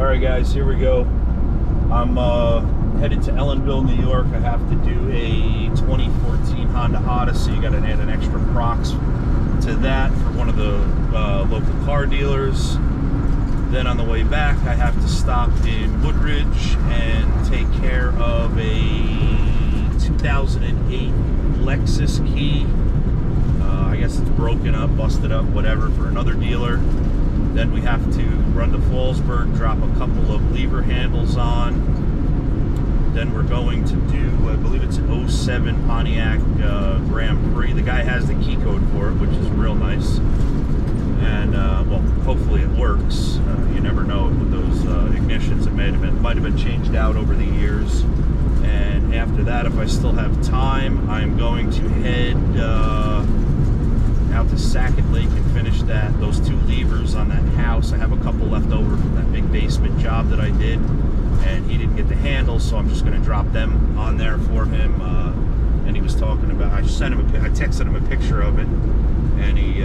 Alright guys, here we go. I'm headed to Ellenville, New York. I have to do a 2014 Honda Odyssey. Got to add an extra prox to that for one of the local car dealers. Then on the way back, I have to stop in Woodridge and take care of a 2008 Lexus key. I guess it's broken up, busted up, whatever, for another dealer. Then we have to run to Fallsburg, drop a couple of lever handles on. Then we're going to do, I believe it's an 07 Pontiac Grand Prix. The guy has the key code for it, which is real nice. And, well, hopefully it works. You never know with those ignitions. It might have been changed out over the years. And after that, if I still have time, I'm going to head out to Sackett Lake and finish those two levers on that house. I have a couple left over from that big basement job that I did, and he didn't get the handles, so I'm just going to drop them on there for him. And he was talking about, I texted him a picture of it, and he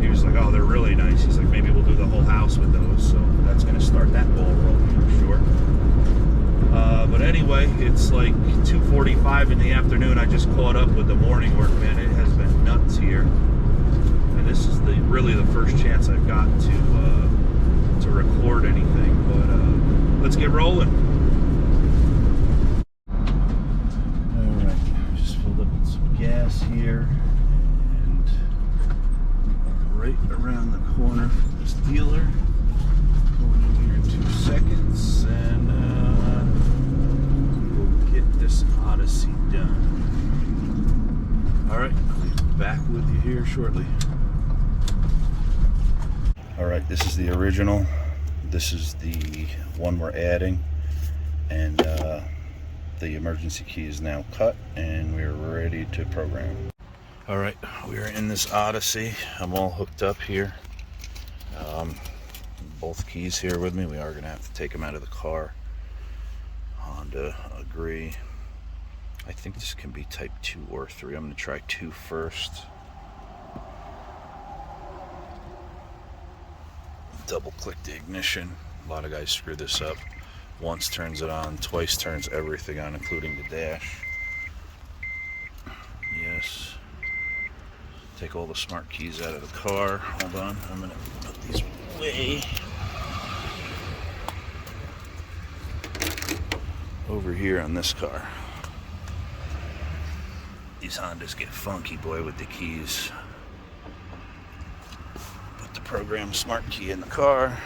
was like, oh, they're really nice. He's like, maybe we'll do the whole house with those. So that's going to start that ball rolling, I'm sure. But anyway, it's like 2:45 in the afternoon. I just caught up with the morning work, man. It has been nuts here. And this is really the first chance I've got to record anything. But let's get rolling. Alright, just filled up with some gas here. And right around the corner from this dealer. Going in here in 2 seconds. And this Odyssey done. Alright, I'll be back with you here shortly. Alright, this is the original. This is the one we're adding. And the emergency key is now cut and we're ready to program. Alright, we're in this Odyssey. I'm all hooked up here. Both keys here with me. We are going to have to take them out of the car. Honda, agree. I think this can be type 2 or 3. I'm going to try 2 first. Double click the ignition. A lot of guys screw this up. Once turns it on, twice turns everything on, including the dash. Yes. Take all the smart keys out of the car. Hold on, I'm going to put these away. Over here on this car. These Hondas get funky, boy, with the keys. Put the program smart key in the car.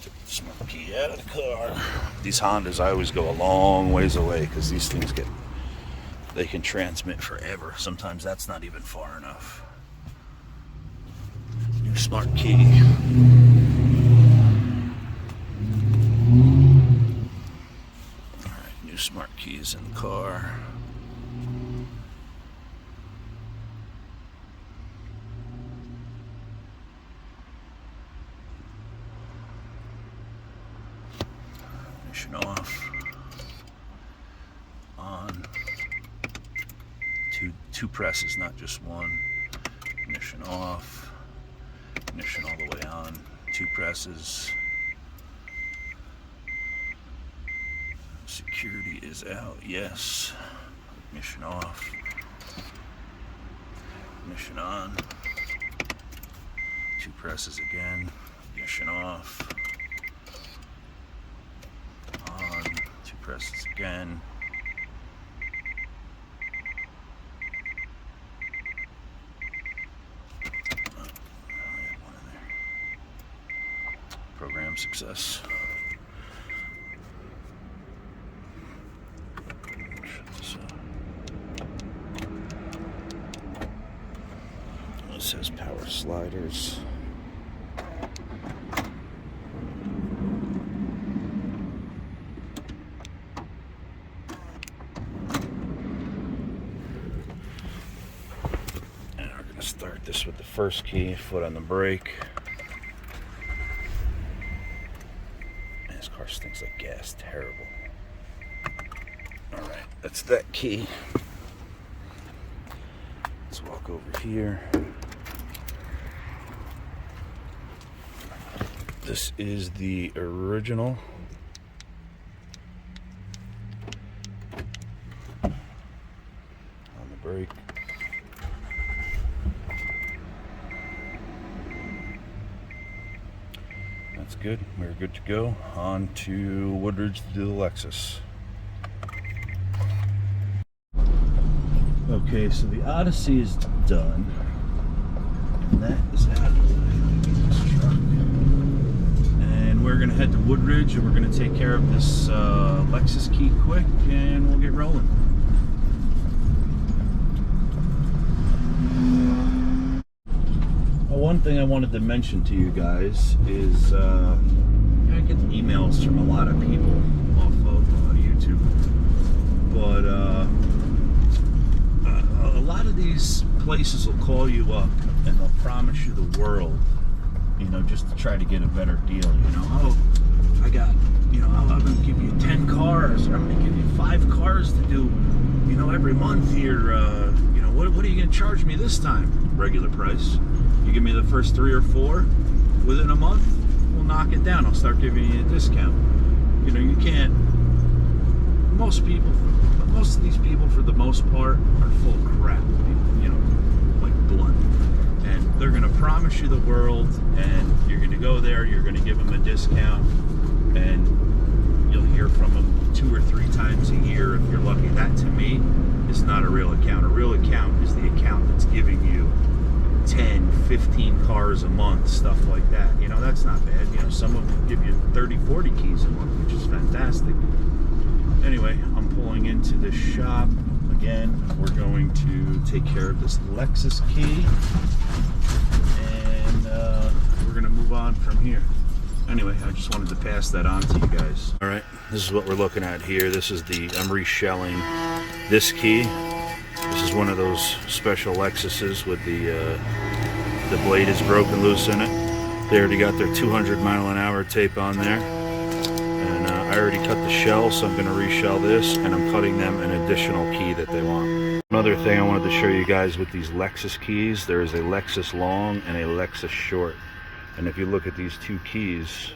Took the smart key out of the car. These Hondas, I always go a long ways away because these things they can transmit forever. Sometimes that's not even far enough. New smart key. Alright, new smart keys in the car. Ignition off. On. Two presses, not just one. Ignition off. Ignition all the way on. 2 presses. Security is out. Yes. Ignition off. Ignition on. 2 presses again. Ignition off. On. 2 presses again. Program success. Shut this up. It says power sliders. And we're going to start this with the first key, foot on the brake. this car stinks like gas. Terrible. All right, that's that key. Let's walk over here. This is the original. On the brake. That's good. We're good to go. On to Woodridge to do the Lexus. Okay, so the Odyssey is done. And that is out of the way. This truck. And we're going to head to Woodridge and we're going to take care of this Lexus key quick and we'll get rolling. One thing I wanted to mention to you guys is I get emails from a lot of people off of YouTube, but a lot of these places will call you up and they'll promise you the world, you know, just to try to get a better deal. You know, oh, I got, you know, I'm going to give you 10 cars, or I'm going to give you 5 cars to do, you know, every month here. You know, what are you going to charge me this time? Regular price. You give me the first 3 or 4 within a month, we'll knock it down. I'll start giving you a discount. You know, you can't. Most of these people, for the most part, are full of crap. You know, like blunt. And they're going to promise you the world, and you're going to go there, you're going to give them a discount, and you'll hear from them 2 or 3 times a year if you're lucky. That, to me, is not a real account. A real account is the account that's giving you 10, 15 cars a month, stuff like that. You know, that's not bad. You know, some of them give you 30, 40 keys a month, which is fantastic. Anyway, I'm pulling into the shop. Again, we're going to take care of this Lexus key. And we're going to move on from here. Anyway, I just wanted to pass that on to you guys. All right, this is what we're looking at here. This is I'm reshelling this key. This is one of those special Lexuses with the blade is broken loose in it. They already got their 200-mile-an-hour tape on there. And I already cut the shell, so I'm going to reshell this, and I'm cutting them an additional key that they want. Another thing I wanted to show you guys with these Lexus keys, there is a Lexus long and a Lexus short. And if you look at these 2 keys,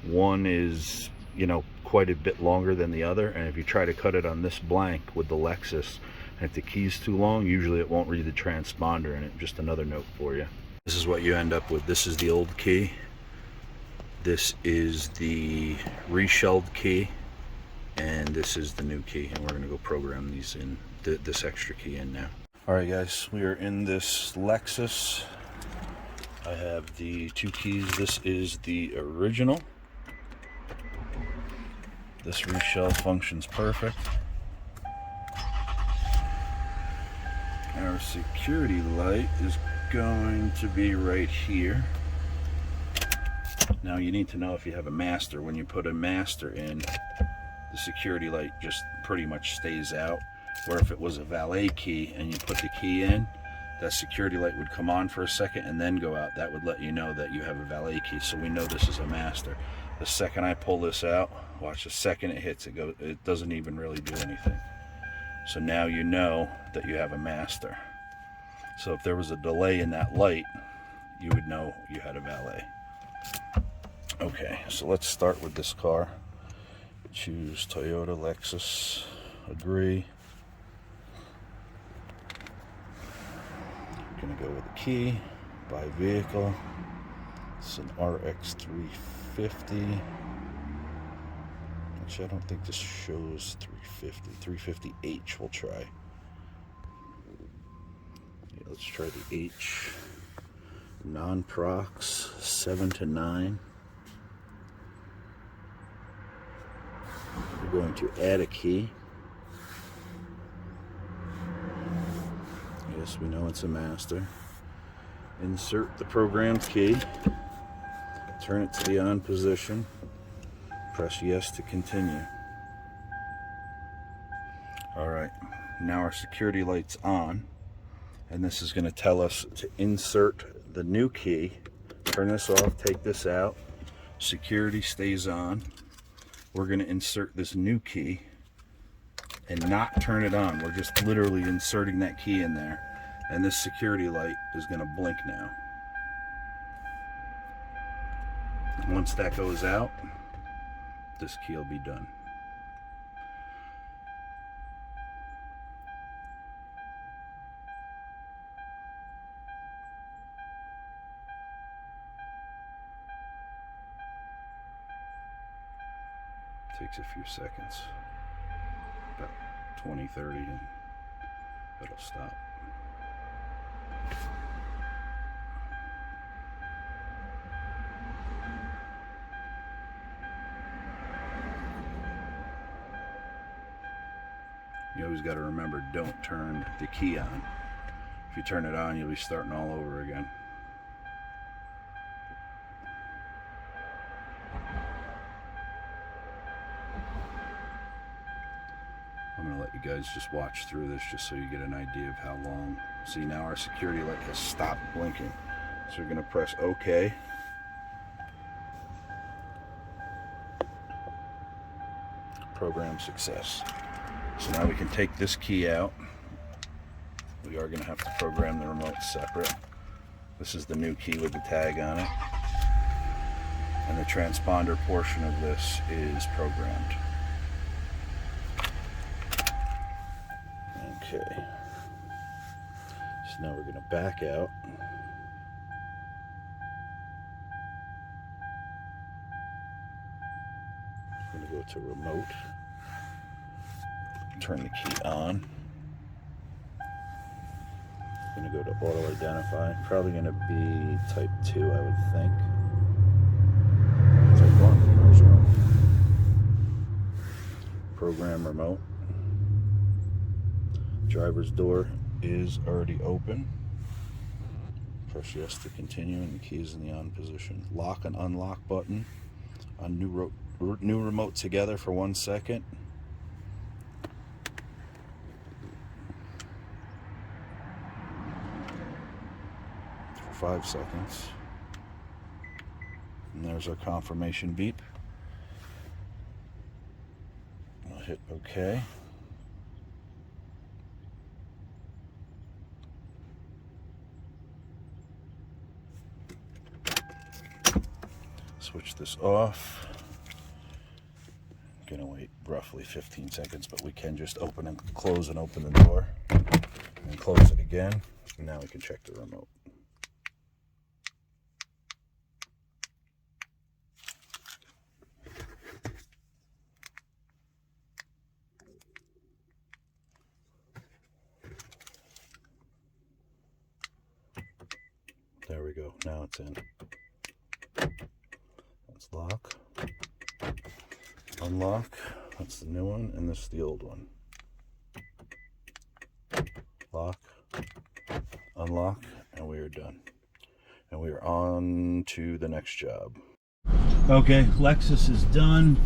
one is, you know, quite a bit longer than the other. And if you try to cut it on this blank with the Lexus, and if the key's too long, usually it won't read the transponder in it. Just another note for you. This is what you end up with. This is the old key. This is the reshelled key. And this is the new key. And we're going to go program these in, this extra key in now. Alright guys, we are in this Lexus. I have the 2 keys. This is the original. This reshell functions perfect. Our security light is going to be right here. Now you need to know if you have a master. When you put a master in, the security light just pretty much stays out. Where if it was a valet key and you put the key in, that security light would come on for a second and then go out. That would let you know that you have a valet key, so we know this is a master. The second I pull this out, watch, the second it hits, it doesn't even really do anything. So now you know that you have a master. So if there was a delay in that light, you would know you had a valet. Okay, so let's start with this car. Choose Toyota, Lexus, agree. Gonna go with the key, buy vehicle. It's an RX 350. Actually, I don't think this shows 350. 350H we'll try. Yeah, let's try the H. Non-prox, 7 to 9. We're going to add a key. Yes, we know it's a master. Insert the programmed key. Turn it to the on position. Press yes to continue. Alright, now our security light's on. And this is going to tell us to insert the new key. Turn this off, take this out. Security stays on. We're going to insert this new key and not turn it on. We're just literally inserting that key in there, and this security light is going to blink now. Once that goes out, this key will be done. Takes a few seconds, about 20, 30, and it'll stop. You always got to remember, don't turn the key on. If you turn it on, you'll be starting all over again. I'm going to let you guys just watch through this just so you get an idea of how long. See, now our security light has stopped blinking. So we're going to press OK. Program success. So now we can take this key out. We are going to have to program the remote separate. This is the new key with the tag on it. And the transponder portion of this is programmed. Okay. So now we're going to back out. I'm going to go to remote. Turn the key on. I'm going to go to auto identify. Probably going to be type 2, I would think. Type 1. There's one. Program remote. Driver's door is already open. Press yes to continue, and the key is in the on position. Lock and unlock button on new remote together for 1 second. For 5 seconds. And there's our confirmation beep. I'll hit OK. Switch this off. Gonna wait roughly 15 seconds, but we can just open and close and open the door and close it again. And now we can check the remote. There we go. Now it's in. Let's lock. Unlock. That's the new one, and this is the old one. Lock. Unlock, and we are done. And we are on to the next job. Okay, Lexus is done.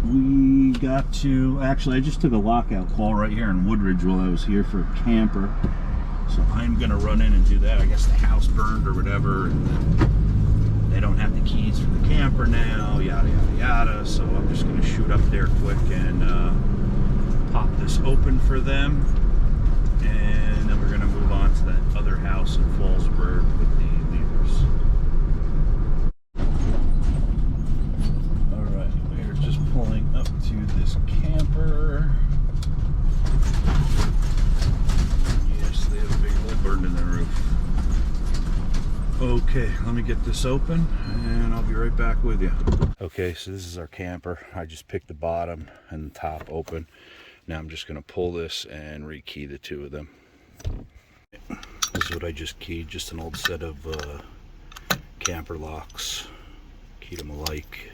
We got to, actually I just took a lockout call right here in Woodridge while I was here for a camper. So I'm gonna run in and do that. I guess the house burned or whatever, and then they don't have the keys for the camper now, yada yada yada. So I'm just gonna shoot up there quick and pop this open for them, and then we're gonna move on to that other house in Fallsburg with the levers. All right, we're just pulling up to this camper. Yes, they have a big hole burned in their roof. Okay, let me get this open and I'll be right back with you. Okay, so this is our camper. I just picked the bottom and the top open. Now I'm just going to pull this and rekey the two of them. This is what I just keyed, just an old set of camper locks. Keyed them alike.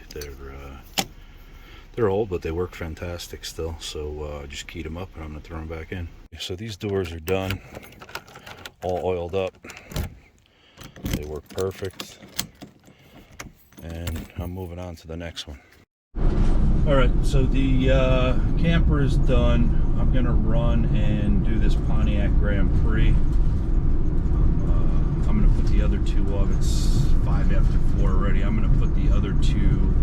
They're old, but they work fantastic still. So I just keyed them up and I'm going to throw them back in. So these doors are done, all oiled up. They work perfect, and I'm moving on to the next one. All right, so the camper is done. I'm gonna run and do this Pontiac Grand Prix. I'm going to put the other two off. It's 5 after 4 already. I'm going to put the other two,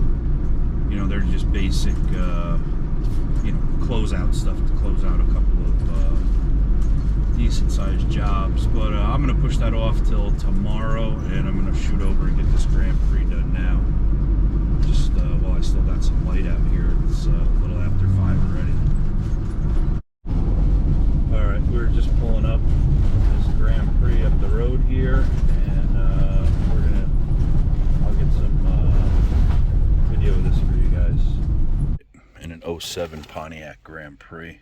you know, they're just basic, you know, closeout stuff to close out a couple of decent sized jobs. But I'm going to push that off till tomorrow, and I'm going to shoot over and get this Grand Prix done now. Just while I still got some light out here. It's a little after 5 already. Alright, we're just pulling up this Grand Prix up the road here, and I'll get some video of this for you guys. In an 07 Pontiac Grand Prix.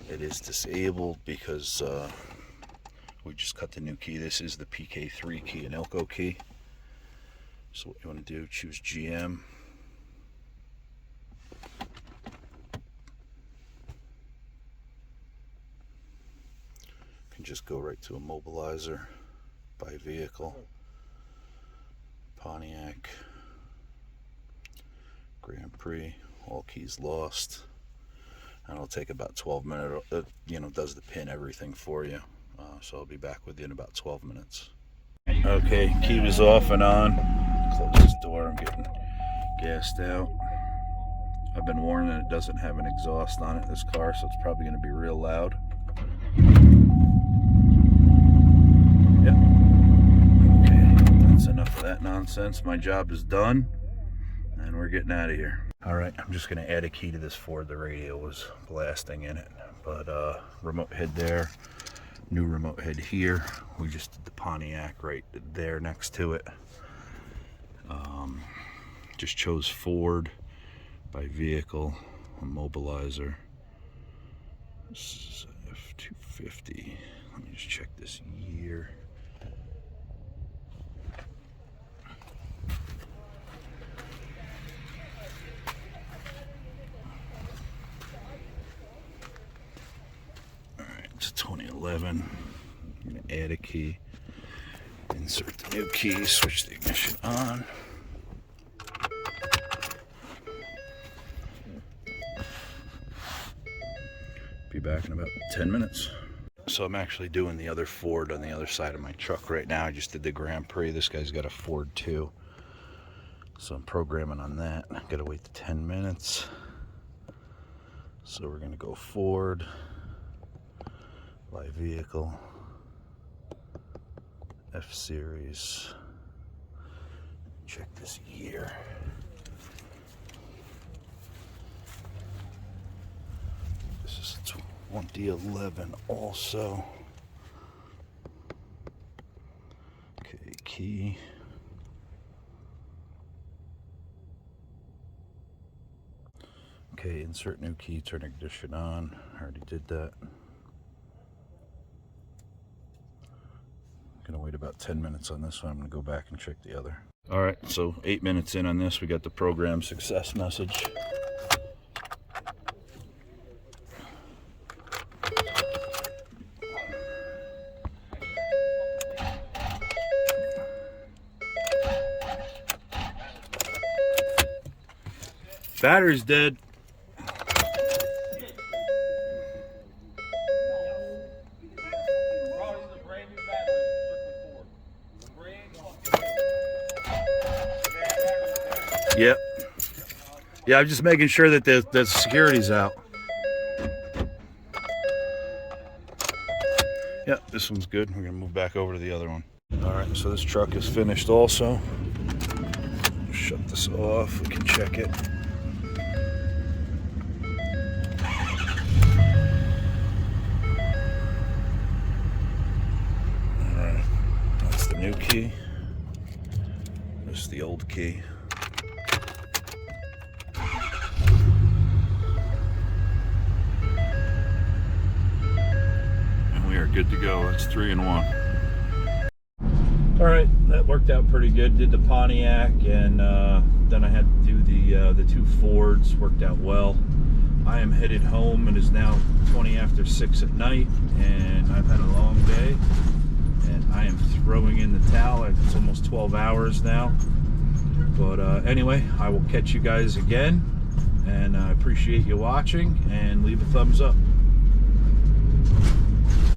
It is disabled because we just cut the new key. This is the PK3 key, an Elko key. So what you want to do, choose GM. You can just go right to immobilizer, by vehicle, Pontiac, Grand Prix, all keys lost. And it'll take about 12 minutes, you know, does the pin, everything for you. So I'll be back with you in about 12 minutes. Okay, key was off and on. Close this door, I'm getting gassed out. I've been warned that it doesn't have an exhaust on it, this car, so it's probably going to be real loud. Yep. Okay, that's enough of that nonsense. My job is done, and we're getting out of here. Alright, I'm just going to add a key to this Ford. The radio was blasting in it. But remote head there, new remote head here. We just did the Pontiac right there next to it. Just chose Ford by vehicle, immobilizer. This is F250. Let me just check this year. Alright, it's a 2011. I'm going to add a key. Insert the new key, switch the ignition on. Be back in about 10 minutes. So I'm actually doing the other Ford on the other side of my truck right now. I just did the Grand Prix. This guy's got a Ford too. So I'm programming on that. Gotta wait the 10 minutes. So we're gonna go Ford by vehicle. F series. Check this year. This is a 2011 also. Okay, key. Okay, insert new key, turn ignition on. I already did that. Gonna wait about 10 minutes on this one. I'm gonna go back and check the other. All right, so 8 minutes in on this, we got the program success message. Battery's dead. Yep. Yeah, I'm just making sure that the security's out. Yep, this one's good. We're gonna move back over to the other one. All right, so this truck is finished also. Shut this off, we can check it. All right, that's the new key. This is the old key. Good to go. It's 3 in 1. All right, that worked out pretty good. Did the Pontiac, and then I had to do the 2 Fords. Worked out well. I am headed home. It is now 20 after 6 at night, and I've had a long day, and I am throwing in the towel. It's almost 12 hours now. But anyway, I will catch you guys again, and I appreciate you watching, and leave a thumbs up.